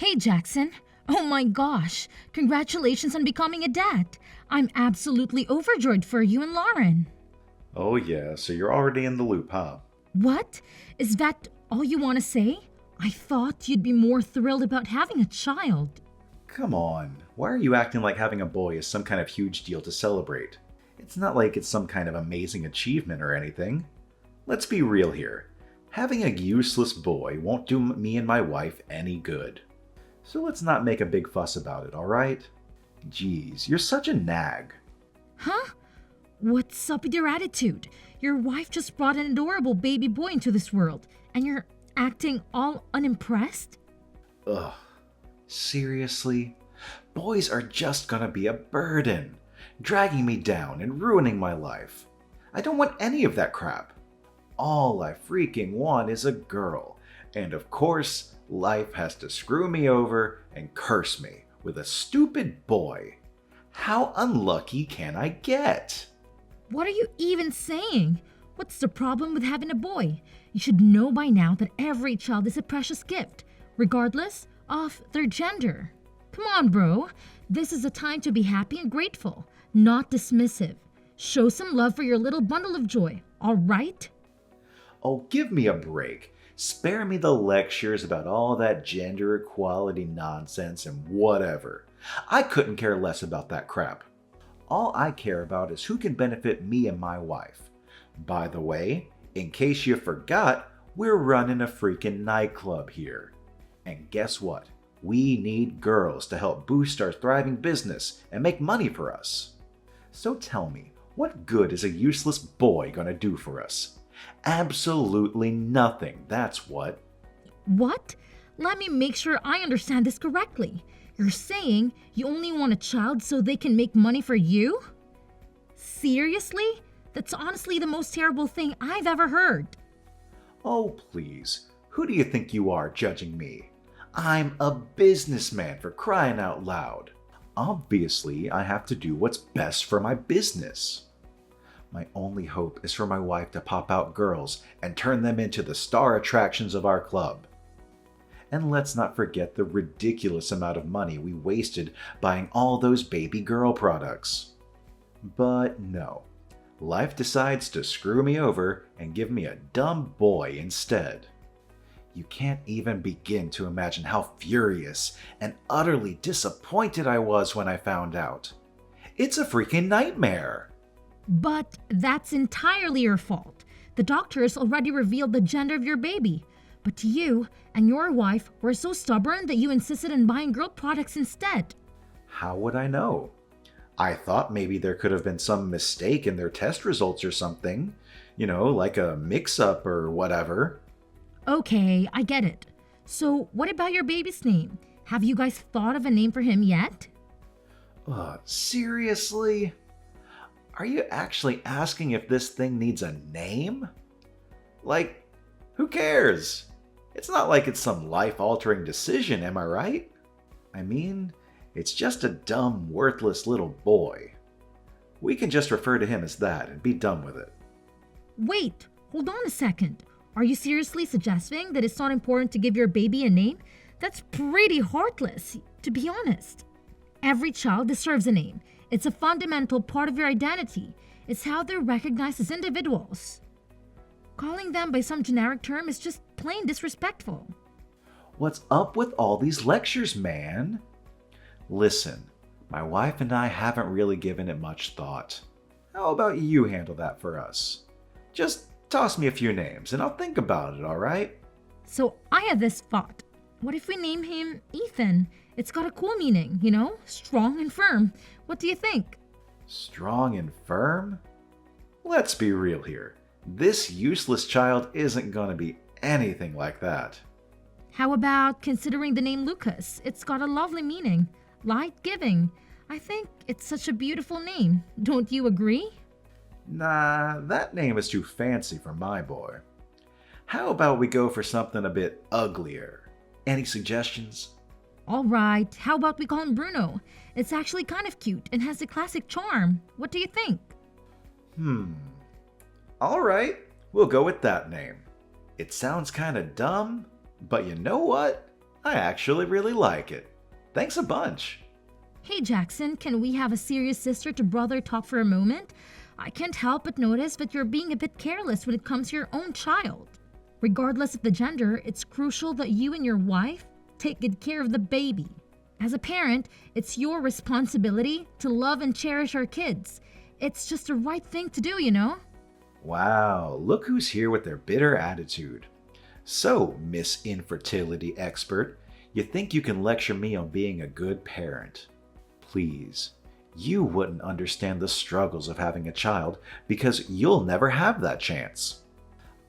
Hey, Jackson. Oh my gosh. Congratulations on becoming a dad. I'm absolutely overjoyed for you and Lauren. Oh, yeah, so you're already in the loop, huh? What? Is that all you want to say? I thought you'd be more thrilled about having a child. Come on, why are you acting like having a boy is some kind of huge deal to celebrate? It's not like it's some kind of amazing achievement or anything. Let's be real here. Having a useless boy won't do me and my wife any good. So let's not make a big fuss about it, alright? Geez, you're such a nag. Huh? What's up with your attitude? Your wife just brought an adorable baby boy into this world, and you're acting all unimpressed? Ugh. Seriously? Boys are just gonna be a burden, dragging me down and ruining my life. I don't want any of that crap. All I freaking want is a girl, and of course, life has to screw me over and curse me with a stupid boy. How unlucky can I get? What are you even saying? What's the problem with having a boy? You should know by now that every child is a precious gift, regardless of their gender. Come on, bro. This is a time to be happy and grateful, not dismissive. Show some love for your little bundle of joy, all right? Oh, give me a break. Spare me the lectures about all that gender equality nonsense and whatever. I couldn't care less about that crap. All I care about is who can benefit me and my wife. By the way, in case you forgot, we're running a freaking nightclub here. And guess what? We need girls to help boost our thriving business and make money for us. So tell me, what good is a useless boy gonna do for us? Absolutely nothing, that's what. What? Let me make sure I understand this correctly. You're saying you only want a child so they can make money for you? Seriously? That's honestly the most terrible thing I've ever heard. Oh, please. Who do you think you are judging me? I'm a businessman, for crying out loud. Obviously, I have to do what's best for my business. My only hope is for my wife to pop out girls and turn them into the star attractions of our club. And let's not forget the ridiculous amount of money we wasted buying all those baby girl products. But no, life decides to screw me over and give me a dumb boy instead. You can't even begin to imagine how furious and utterly disappointed I was when I found out. It's a freaking nightmare. But that's entirely your fault. The doctors already revealed the gender of your baby. But you and your wife were so stubborn that you insisted on buying girl products instead. How would I know? I thought maybe there could have been some mistake in their test results or something. Like a mix-up or whatever. Okay, I get it. So, what about your baby's name? Have you guys thought of a name for him yet? Seriously? Are you actually asking if this thing needs a name? Like, who cares? It's not like it's some life-altering decision, am I right? I mean, it's just a dumb, worthless little boy. We can just refer to him as that and be done with it. Wait, hold on a second. Are you seriously suggesting that it's not important to give your baby a name? That's pretty heartless, to be honest. Every child deserves a name. It's a fundamental part of your identity. It's how they're recognized as individuals. Calling them by some generic term is just plain disrespectful. What's up with all these lectures, man? Listen, my wife and I haven't really given it much thought. How about you handle that for us? Just toss me a few names and I'll think about it, alright? So I had this thought. What if we name him Ethan? It's got a cool meaning, strong and firm. What do you think? Strong and firm? Let's be real here. This useless child isn't gonna be anything like that. How about considering the name Lucas? It's got a lovely meaning. Light-giving. I think it's such a beautiful name. Don't you agree? Nah, that name is too fancy for my boy. How about we go for something a bit uglier? Any suggestions? All right, how about we call him Bruno? It's actually kind of cute and has the classic charm. What do you think? Alright, we'll go with that name. It sounds kinda dumb, but you know what? I actually really like it. Thanks a bunch. Hey Jackson, can we have a serious sister to brother talk for a moment? I can't help but notice that you're being a bit careless when it comes to your own child. Regardless of the gender, it's crucial that you and your wife take good care of the baby. As a parent, it's your responsibility to love and cherish our kids. It's just the right thing to do, you know? Wow, look who's here with their bitter attitude. So, Miss Infertility Expert, you think you can lecture me on being a good parent? Please, you wouldn't understand the struggles of having a child because you'll never have that chance.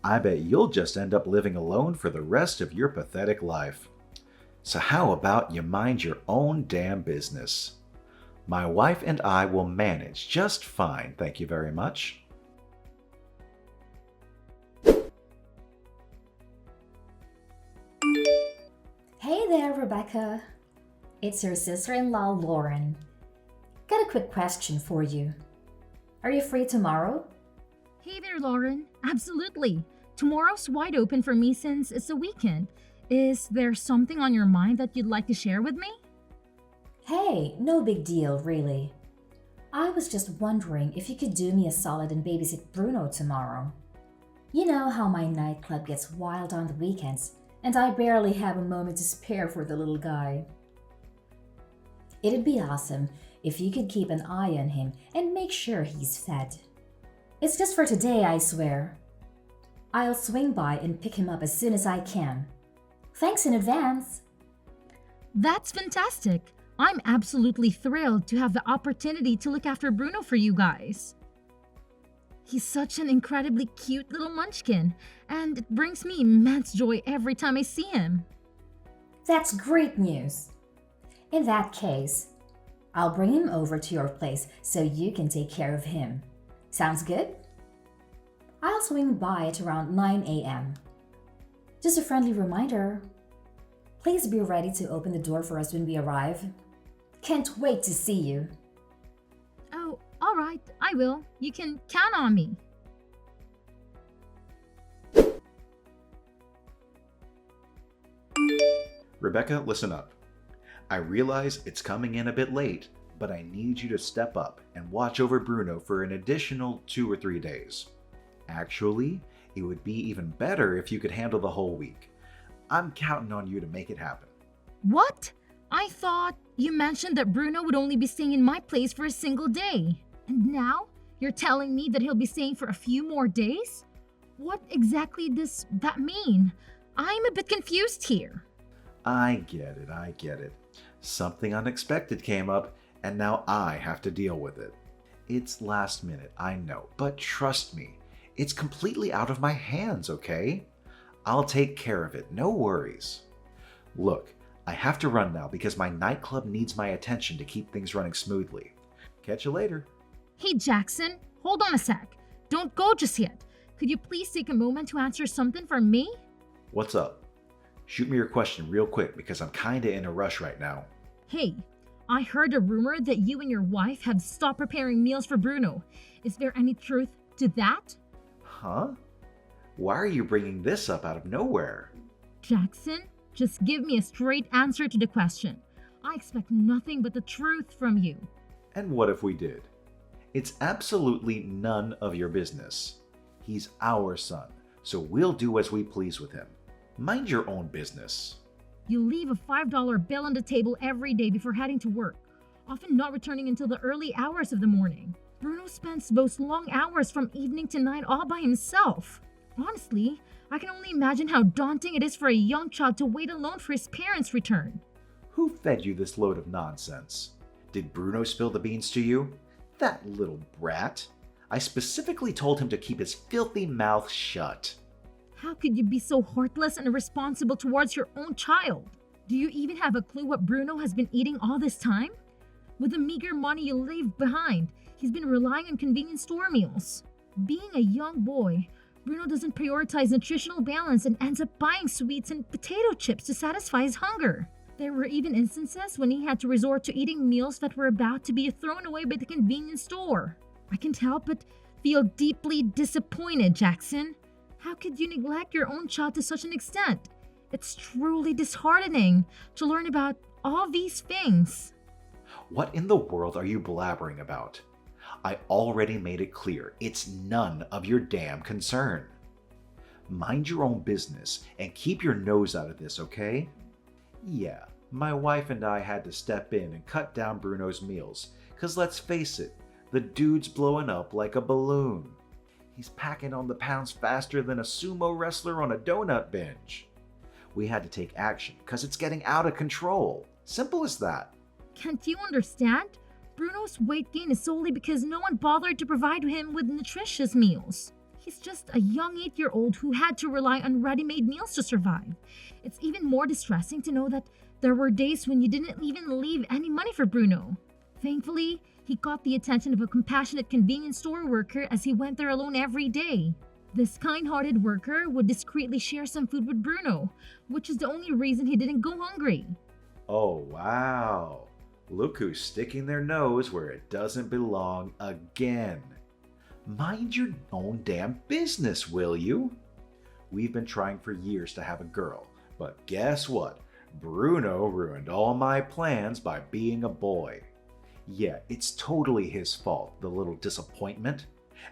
I bet you'll just end up living alone for the rest of your pathetic life. So how about you mind your own damn business? My wife and I will manage just fine, thank you very much. Hey there, Rebecca. It's your sister-in-law, Lauren. Got a quick question for you. Are you free tomorrow? Hey there, Lauren. Absolutely. Tomorrow's wide open for me since it's a weekend. Is there something on your mind that you'd like to share with me? Hey, no big deal, really. I was just wondering if you could do me a solid and babysit Bruno tomorrow. You know how my nightclub gets wild on the weekends, and I barely have a moment to spare for the little guy. It'd be awesome if you could keep an eye on him and make sure he's fed. It's just for today, I swear. I'll swing by and pick him up as soon as I can. Thanks in advance. That's fantastic. I'm absolutely thrilled to have the opportunity to look after Bruno for you guys. He's such an incredibly cute little munchkin, and it brings me immense joy every time I see him. That's great news. In that case, I'll bring him over to your place so you can take care of him. Sounds good? I'll swing by at around 9 a.m. Just a friendly reminder, please be ready to open the door for us when we arrive. Can't wait to see you. Oh, all right, I will. You can count on me. Rebecca, listen up. I realize it's coming in a bit late, but I need you to step up and watch over Bruno for an additional 2 or 3 days. Actually, it would be even better if you could handle the whole week. I'm counting on you to make it happen. What? I thought you mentioned that Bruno would only be staying in my place for a single day. And now you're telling me that he'll be staying for a few more days? What exactly does that mean? I'm a bit confused here. I get it. Something unexpected came up, and now I have to deal with it. It's last minute, I know, but trust me, it's completely out of my hands, okay? I'll take care of it, no worries. Look, I have to run now because my nightclub needs my attention to keep things running smoothly. Catch you later. Hey Jackson, hold on a sec. Don't go just yet. Could you please take a moment to answer something for me? What's up? Shoot me your question real quick because I'm kinda in a rush right now. Hey, I heard a rumor that you and your wife have stopped preparing meals for Bruno. Is there any truth to that? Huh? Why are you bringing this up out of nowhere? Jackson, just give me a straight answer to the question. I expect nothing but the truth from you. And what if we did? It's absolutely none of your business. He's our son, so we'll do as we please with him. Mind your own business. You leave a $5 bill on the table every day before heading to work, often not returning until the early hours of the morning. Bruno spends those long hours from evening to night all by himself. Honestly, I can only imagine how daunting it is for a young child to wait alone for his parents' return. Who fed you this load of nonsense? Did Bruno spill the beans to you? That little brat. I specifically told him to keep his filthy mouth shut. How could you be so heartless and irresponsible towards your own child? Do you even have a clue what Bruno has been eating all this time? With the meager money you leave behind, he's been relying on convenience store meals. Being a young boy, Bruno doesn't prioritize nutritional balance and ends up buying sweets and potato chips to satisfy his hunger. There were even instances when he had to resort to eating meals that were about to be thrown away by the convenience store. I can't help but feel deeply disappointed, Jackson. How could you neglect your own child to such an extent? It's truly disheartening to learn about all these things. What in the world are you blabbering about? I already made it clear it's none of your damn concern. Mind your own business and keep your nose out of this, okay? Yeah, my wife and I had to step in and cut down Bruno's meals, 'cause let's face it, the dude's blowing up like a balloon. He's packing on the pounds faster than a sumo wrestler on a donut binge. We had to take action, 'cause it's getting out of control. Simple as that. Can't you understand? Bruno's weight gain is solely because no one bothered to provide him with nutritious meals. He's just a young 8-year-old who had to rely on ready-made meals to survive. It's even more distressing to know that there were days when you didn't even leave any money for Bruno. Thankfully, he caught the attention of a compassionate convenience store worker as he went there alone every day. This kind-hearted worker would discreetly share some food with Bruno, which is the only reason he didn't go hungry. Oh, wow. Look who's sticking their nose where it doesn't belong again. Mind your own damn business, will you? We've been trying for years to have a girl, but guess what? Bruno ruined all my plans by being a boy. Yeah, it's totally his fault, the little disappointment.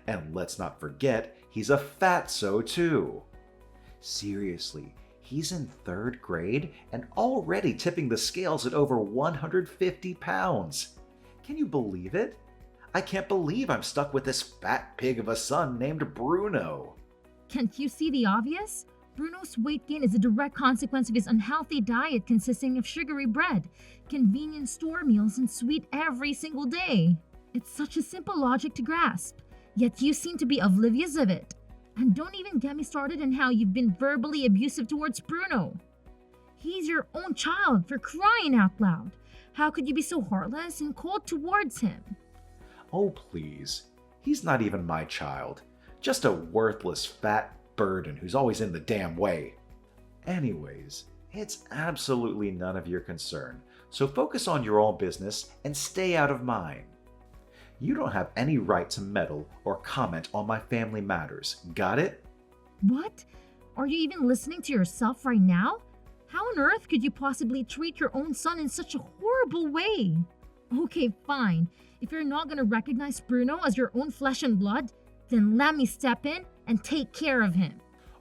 And let's not forget, he's a fatso too. Seriously, he's in 3rd grade and already tipping the scales at over 150 pounds. Can you believe it? I can't believe I'm stuck with this fat pig of a son named Bruno. Can't you see the obvious? Bruno's weight gain is a direct consequence of his unhealthy diet consisting of sugary bread, convenience store meals, and sweet every single day. It's such a simple logic to grasp, yet you seem to be oblivious of it. And don't even get me started on how you've been verbally abusive towards Bruno. He's your own child, for crying out loud. How could you be so heartless and cold towards him? Oh, please. He's not even my child. Just a worthless fat burden who's always in the damn way. Anyways, it's absolutely none of your concern, so focus on your own business and stay out of mine. You don't have any right to meddle or comment on my family matters, got it? What? Are you even listening to yourself right now? How on earth could you possibly treat your own son in such a horrible way? Okay, fine. If you're not going to recognize Bruno as your own flesh and blood, then let me step in and take care of him.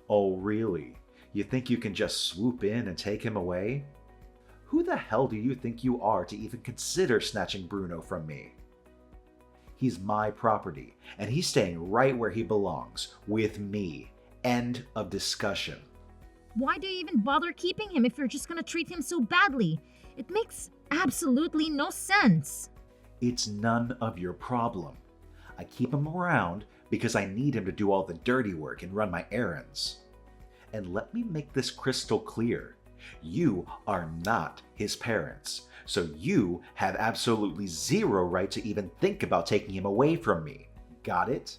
Oh, really? You think you can just swoop in and take him away? Who the hell do you think you are to even consider snatching Bruno from me? He's my property, and he's staying right where he belongs, with me. End of discussion. Why do you even bother keeping him if you're just going to treat him so badly? It makes absolutely no sense. It's none of your problem. I keep him around because I need him to do all the dirty work and run my errands. And let me make this crystal clear. You are not his parents, so you have absolutely zero right to even think about taking him away from me. Got it?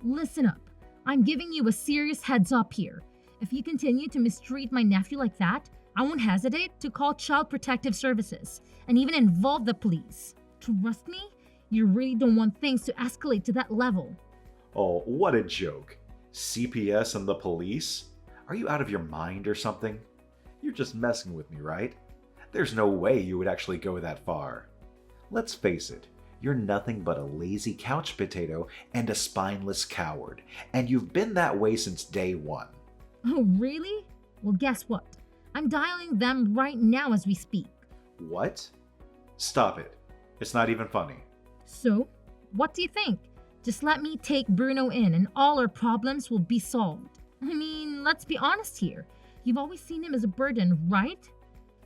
Listen up. I'm giving you a serious heads up here. If you continue to mistreat my nephew like that, I won't hesitate to call Child Protective Services and even involve the police. Trust me, you really don't want things to escalate to that level. Oh, what a joke. CPS and the police? Are you out of your mind or something? You're just messing with me, right? There's no way you would actually go that far. Let's face it, you're nothing but a lazy couch potato and a spineless coward, and you've been that way since day one. Oh, really? Well, guess what? I'm dialing them right now as we speak. What? Stop it. It's not even funny. So, what do you think? Just let me take Bruno in and all our problems will be solved. I mean, let's be honest here. You've always seen him as a burden, right?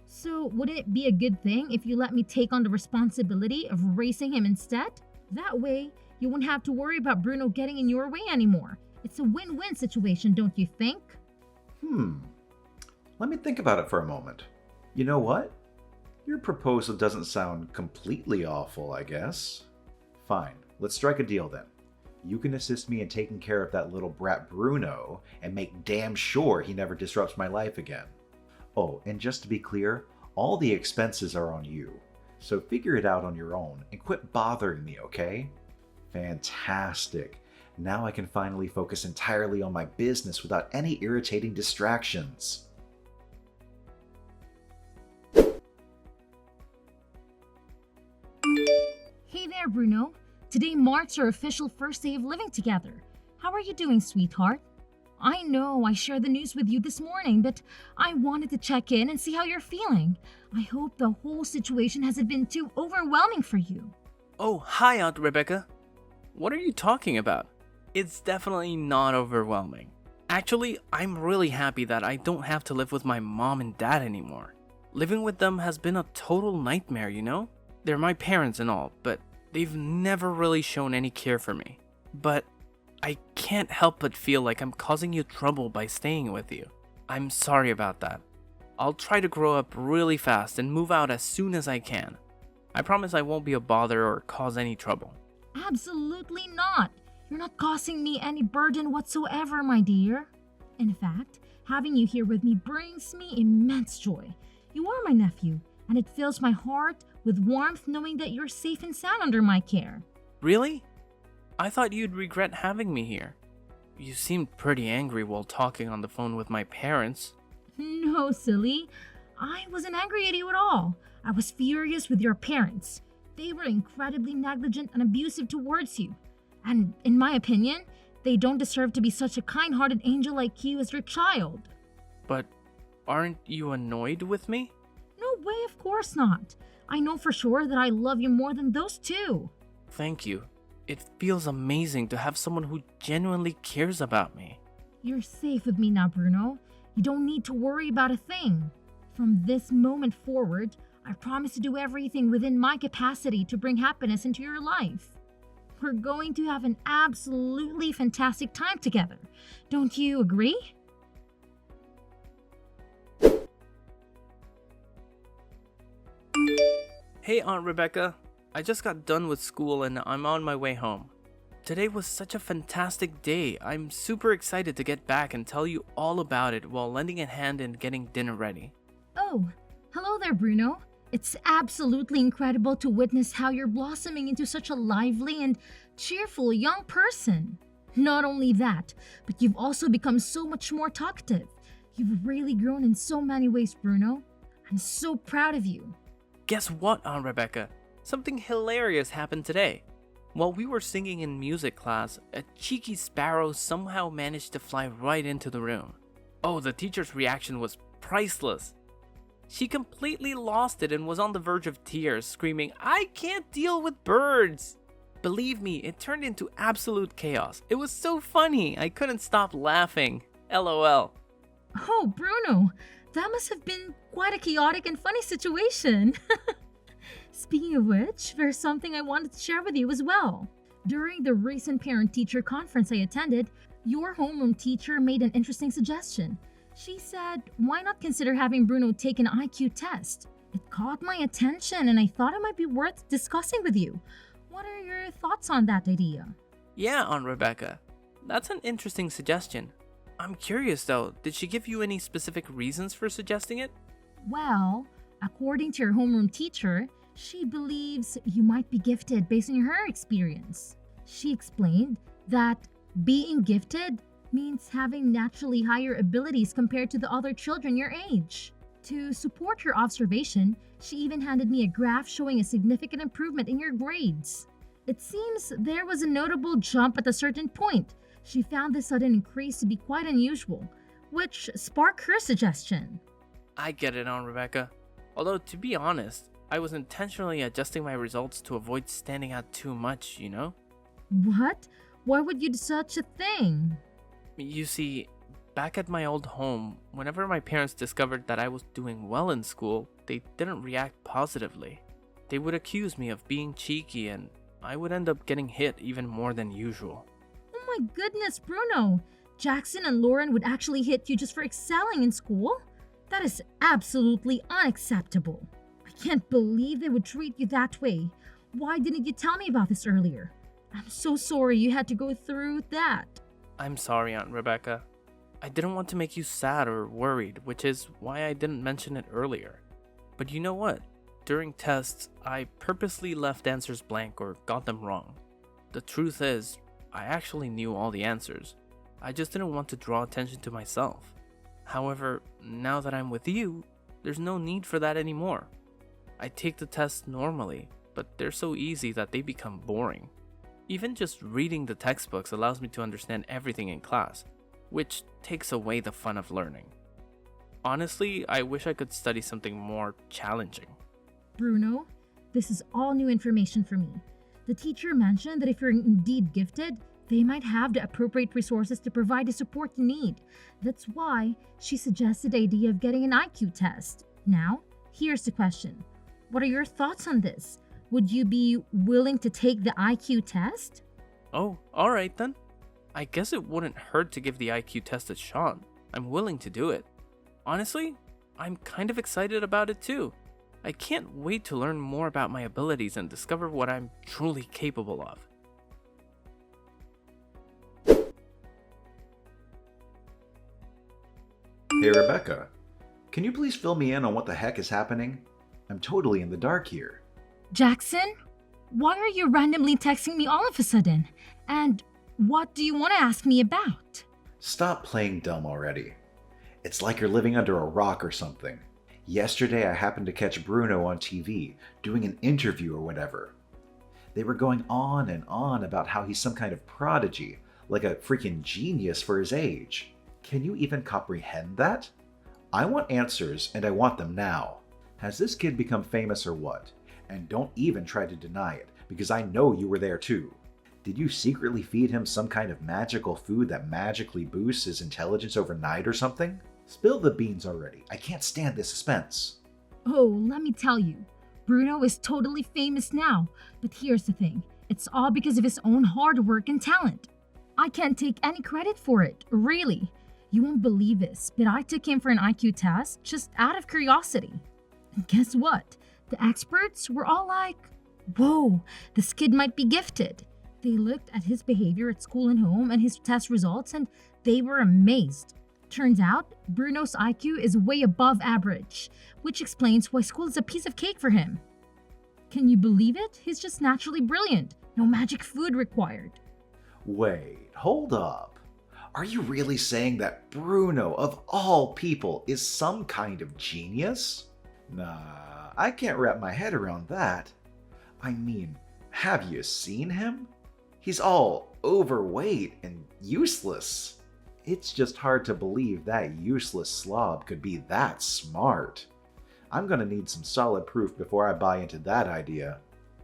So, wouldn't it be a good thing if you let me take on the responsibility of raising him instead? That way, you won't have to worry about Bruno getting in your way anymore. It's a win-win situation, don't you think? Let me think about it for a moment. You know what? Your proposal doesn't sound completely awful, I guess. Fine, let's strike a deal then. You can assist me in taking care of that little brat Bruno and make damn sure he never disrupts my life again. Oh, and just to be clear, all the expenses are on you. So figure it out on your own and quit bothering me, okay? Fantastic. Now I can finally focus entirely on my business without any irritating distractions. there, Bruno. Today marks our official first day of living together. How are you doing, sweetheart? I know I shared the news with you this morning, but I wanted to check in and see how you're feeling. I hope the whole situation hasn't been too overwhelming for you. Oh, hi, Aunt Rebecca. What are you talking about? It's definitely not overwhelming. Actually, I'm really happy that I don't have to live with my mom and dad anymore. Living with them has been a total nightmare, you know? They're my parents and all, but they've never really shown any care for me. But I can't help but feel like I'm causing you trouble by staying with you. I'm sorry about that. I'll try to grow up really fast and move out as soon as I can. I promise I won't be a bother or cause any trouble. Absolutely not. You're not causing me any burden whatsoever, my dear. In fact, having you here with me brings me immense joy. You are my nephew, and it fills my heart with warmth knowing that you're safe and sound under my care. Really? I thought you'd regret having me here. You seemed pretty angry while talking on the phone with my parents. No, silly. I wasn't angry at you at all. I was furious with your parents. They were incredibly negligent and abusive towards you. And in my opinion, they don't deserve to be such a kind-hearted angel like you as your child. But aren't you annoyed with me? No way, of course not. I know for sure that I love you more than those two. Thank you. It feels amazing to have someone who genuinely cares about me. You're safe with me now, Bruno. You don't need to worry about a thing. From this moment forward, I promise to do everything within my capacity to bring happiness into your life. We're going to have an absolutely fantastic time together. Don't you agree? Hey, Aunt Rebecca. I just got done with school and I'm on my way home. Today was such a fantastic day. I'm super excited to get back and tell you all about it while lending a hand in getting dinner ready. Oh, hello there, Bruno. It's absolutely incredible to witness how you're blossoming into such a lively and cheerful young person. Not only that, but you've also become so much more talkative. You've really grown in so many ways, Bruno. I'm so proud of you. Guess what, Aunt Rebecca? Something hilarious happened today. While we were singing in music class, a cheeky sparrow somehow managed to fly right into the room. Oh, the teacher's reaction was priceless. She completely lost it and was on the verge of tears, screaming, "I can't deal with birds!" Believe me, it turned into absolute chaos. It was so funny, I couldn't stop laughing. LOL. Oh, Bruno, that must have been quite a chaotic and funny situation. Speaking of which, there's something I wanted to share with you as well. During the recent parent-teacher conference I attended, your homeroom teacher made an interesting suggestion. She said, why not consider having Bruno take an IQ test? It caught my attention and I thought it might be worth discussing with you. What are your thoughts on that idea? Yeah, Aunt Rebecca. That's an interesting suggestion. I'm curious though, did she give you any specific reasons for suggesting it? Well, according to your homeroom teacher, she believes you might be gifted based on her experience. She explained that being gifted means having naturally higher abilities compared to the other children your age. To support her observation, she even handed me a graph showing a significant improvement in your grades. It seems there was a notable jump at a certain point. She found this sudden increase to be quite unusual, which sparked her suggestion. I get it, Aunt Rebecca. Although, to be honest, I was intentionally adjusting my results to avoid standing out too much, you know? What? Why would you do such a thing? You see, back at my old home, whenever my parents discovered that I was doing well in school, they didn't react positively. They would accuse me of being cheeky and I would end up getting hit even more than usual. Oh my goodness, Bruno! Jackson and Lauren would actually hit you just for excelling in school? That is absolutely unacceptable. I can't believe they would treat you that way. Why didn't you tell me about this earlier? I'm so sorry you had to go through that. I'm sorry, Aunt Rebecca. I didn't want to make you sad or worried, which is why I didn't mention it earlier. But you know what? During tests, I purposely left answers blank or got them wrong. The truth is, I actually knew all the answers. I just didn't want to draw attention to myself. However, now that I'm with you, there's no need for that anymore. I take the test normally, but they're so easy that they become boring. Even just reading the textbooks allows me to understand everything in class, which takes away the fun of learning. Honestly, I wish I could study something more challenging. Bruno, this is all new information for me. The teacher mentioned that if you're indeed gifted, they might have the appropriate resources to provide the support you need. That's why she suggested the idea of getting an IQ test. Now, here's the question. What are your thoughts on this? Would you be willing to take the IQ test? Oh, alright then. I guess it wouldn't hurt to give the IQ test a shot. I'm willing to do it. Honestly, I'm kind of excited about it too. I can't wait to learn more about my abilities and discover what I'm truly capable of. Hey Rebecca, can you please fill me in on what the heck is happening? I'm totally in the dark here. Jackson, why are you randomly texting me all of a sudden? And what do you want to ask me about? Stop playing dumb already. It's like you're living under a rock or something. Yesterday I happened to catch Bruno on TV doing an interview or whatever. They were going on and on about how he's some kind of prodigy, like a freaking genius for his age. Can you even comprehend that? I want answers, and I want them now. Has this kid become famous or what? And don't even try to deny it, because I know you were there too. Did you secretly feed him some kind of magical food that magically boosts his intelligence overnight or something? Spill the beans already. I can't stand this suspense. Oh, let me tell you. Bruno is totally famous now, but here's the thing. It's all because of his own hard work and talent. I can't take any credit for it, really. You won't believe this, but I took him for an IQ test just out of curiosity. And guess what? The experts were all like, whoa, this kid might be gifted. They looked at his behavior at school and home and his test results, and they were amazed. Turns out, Bruno's IQ is way above average, which explains why school is a piece of cake for him. Can you believe it? He's just naturally brilliant. No magic food required. Wait, hold up. Are you really saying that Bruno, of all people, is some kind of genius? Nah, I can't wrap my head around that. I mean, have you seen him? He's all overweight and useless. It's just hard to believe that useless slob could be that smart. I'm gonna need some solid proof before I buy into that idea.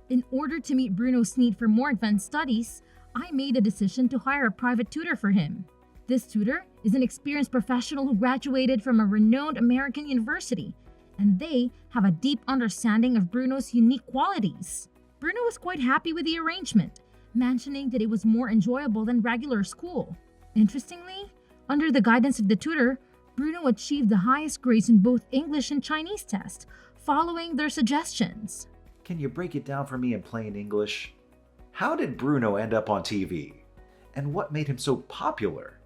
In order to meet Bruno's need for more advanced studies, I made a decision to hire a private tutor for him. This tutor is an experienced professional who graduated from a renowned American university, and they have a deep understanding of Bruno's unique qualities. Bruno was quite happy with the arrangement, mentioning that it was more enjoyable than regular school. Interestingly, under the guidance of the tutor, Bruno achieved the highest grades in both English and Chinese tests, following their suggestions. Can you break it down for me in plain English? How did Bruno end up on TV? And what made him so popular?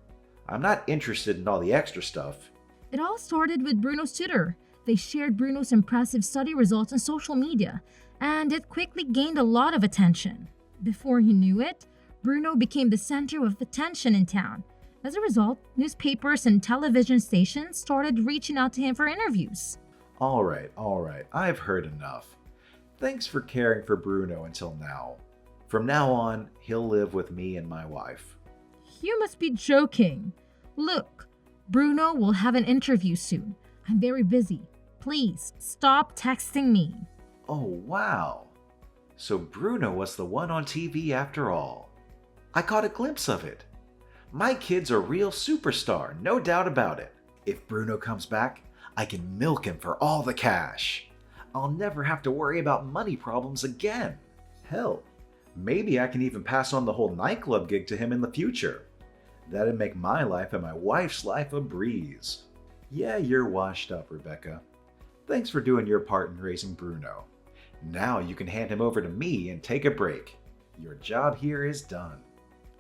I'm not interested in all the extra stuff. It all started with Bruno's tutor. They shared Bruno's impressive study results on social media, and it quickly gained a lot of attention. Before he knew it, Bruno became the center of attention in town. As a result, newspapers and television stations started reaching out to him for interviews. All right, I've heard enough. Thanks for caring for Bruno until now. From now on, he'll live with me and my wife. You must be joking. Look, Bruno will have an interview soon. I'm very busy. Please, stop texting me. Oh, wow. So Bruno was the one on TV after all. I caught a glimpse of it. My kid's a real superstar, no doubt about it. If Bruno comes back, I can milk him for all the cash. I'll never have to worry about money problems again. Hell, maybe I can even pass on the whole nightclub gig to him in the future. That'd make my life and my wife's life a breeze. Yeah, you're washed up, Rebecca. Thanks for doing your part in raising Bruno. Now you can hand him over to me and take a break. Your job here is done.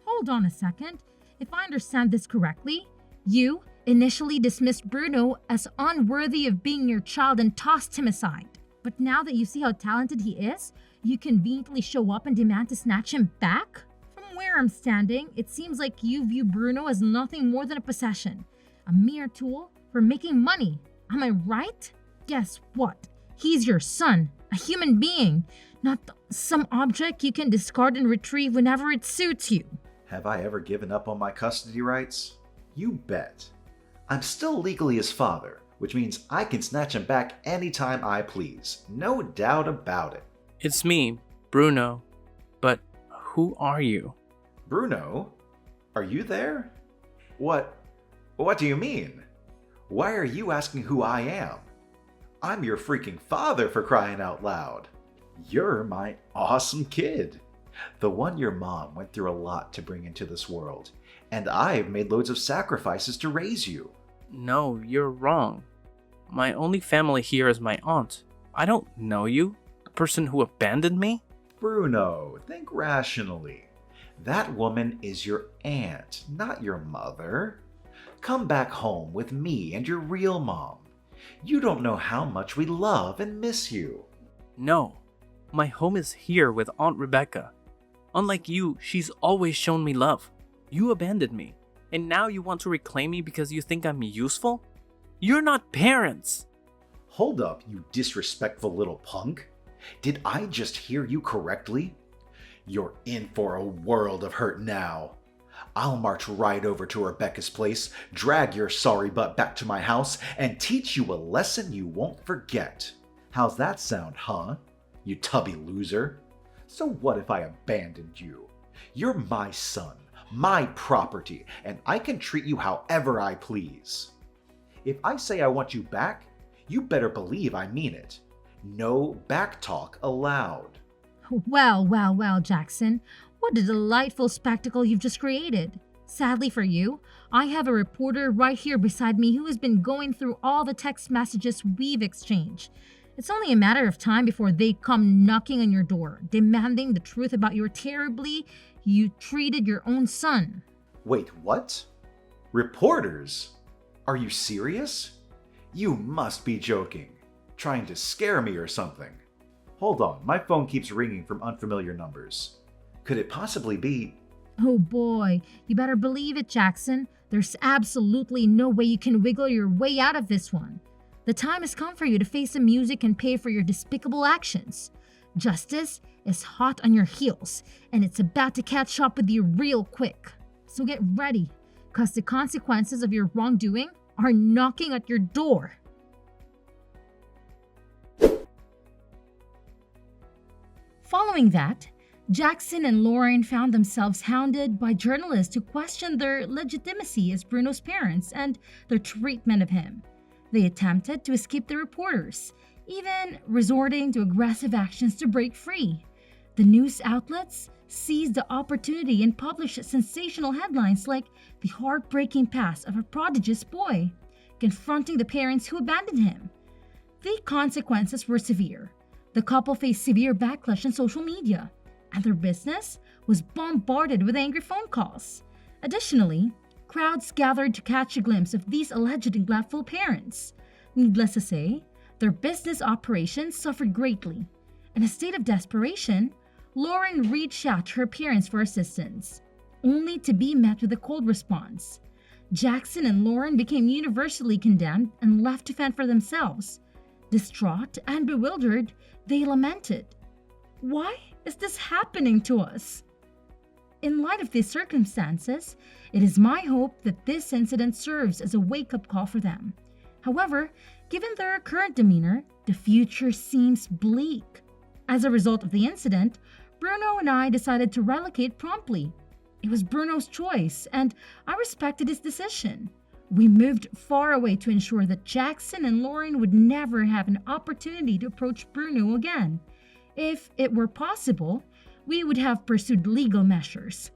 Hold on a second. If I understand this correctly, you initially dismissed Bruno as unworthy of being your child and tossed him aside. But now that you see how talented he is, you conveniently show up and demand to snatch him back? From where I'm standing, it seems like you view Bruno as nothing more than a possession, a mere tool for making money. Am I right? Guess what? He's your son, A human being, not some object you can discard and retrieve whenever it suits you. Have I ever given up on my custody rights? You bet. I'm still legally his father, which means I can snatch him back anytime I please. No doubt about it. It's me, Bruno. But who are you? Bruno? Are you there? What do you mean? Why are you asking who I am? I'm your freaking father, for crying out loud. You're my awesome kid. The one your mom went through a lot to bring into this world, and I've made loads of sacrifices to raise you. No, you're wrong. My only family here is my aunt. I don't know you, the person who abandoned me. Bruno, think rationally. That woman is your aunt, not your mother. Come back home with me and your real mom. You don't know how much we love and miss you. No, my home is here with Aunt Rebecca. Unlike you, she's always shown me love. You abandoned me, and now you want to reclaim me because you think I'm useful? You're not parents! Hold up, you disrespectful little punk. Did I just hear you correctly? You're in for a world of hurt now. I'll march right over to Rebecca's place, drag your sorry butt back to my house, and teach you a lesson you won't forget. How's that sound, huh? You tubby loser. So what if I abandoned you? You're my son, my property, and I can treat you however I please. If I say I want you back, you better believe I mean it. No back talk allowed. Well, Jackson. What a delightful spectacle you've just created. Sadly for you, I have a reporter right here beside me who has been going through all the text messages we've exchanged. It's only a matter of time before they come knocking on your door, demanding the truth about your terribly you treated your own son. Wait, what? Reporters? Are you serious? You must be joking. Trying to scare me or something. Hold on, my phone keeps ringing from unfamiliar numbers. Could it possibly be... Oh boy, you better believe it, Jackson. There's absolutely no way you can wiggle your way out of this one. The time has come for you to face the music and pay for your despicable actions. Justice is hot on your heels, and it's about to catch up with you real quick. So get ready, because the consequences of your wrongdoing are knocking at your door. Following that, Jackson and Lauren found themselves hounded by journalists who questioned their legitimacy as Bruno's parents and their treatment of him. They attempted to escape the reporters, even resorting to aggressive actions to break free. The news outlets seized the opportunity and published sensational headlines like the heartbreaking past of a prodigious boy, confronting the parents who abandoned him. The consequences were severe. The couple faced severe backlash on social media, and their business was bombarded with angry phone calls. Additionally, crowds gathered to catch a glimpse of these alleged neglectful parents. Needless to say, their business operations suffered greatly. In a state of desperation, Lauren reached out to her parents for assistance, only to be met with a cold response. Jackson and Lauren became universally condemned and left to fend for themselves. Distraught and bewildered, they lamented, "Why is this happening to us?" In light of these circumstances, it is my hope that this incident serves as a wake-up call for them. However, given their current demeanor, the future seems bleak. As a result of the incident, Bruno and I decided to relocate promptly. It was Bruno's choice, and I respected his decision. We moved far away to ensure that Jackson and Lauren would never have an opportunity to approach Bruno again. If it were possible, we would have pursued legal measures.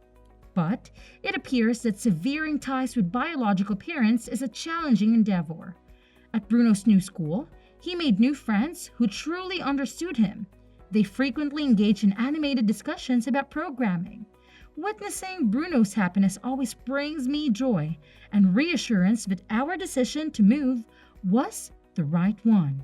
But it appears that severing ties with biological parents is a challenging endeavor. At Bruno's new school, he made new friends who truly understood him. They frequently engaged in animated discussions about programming. Witnessing Bruno's happiness always brings me joy and reassurance that our decision to move was the right one.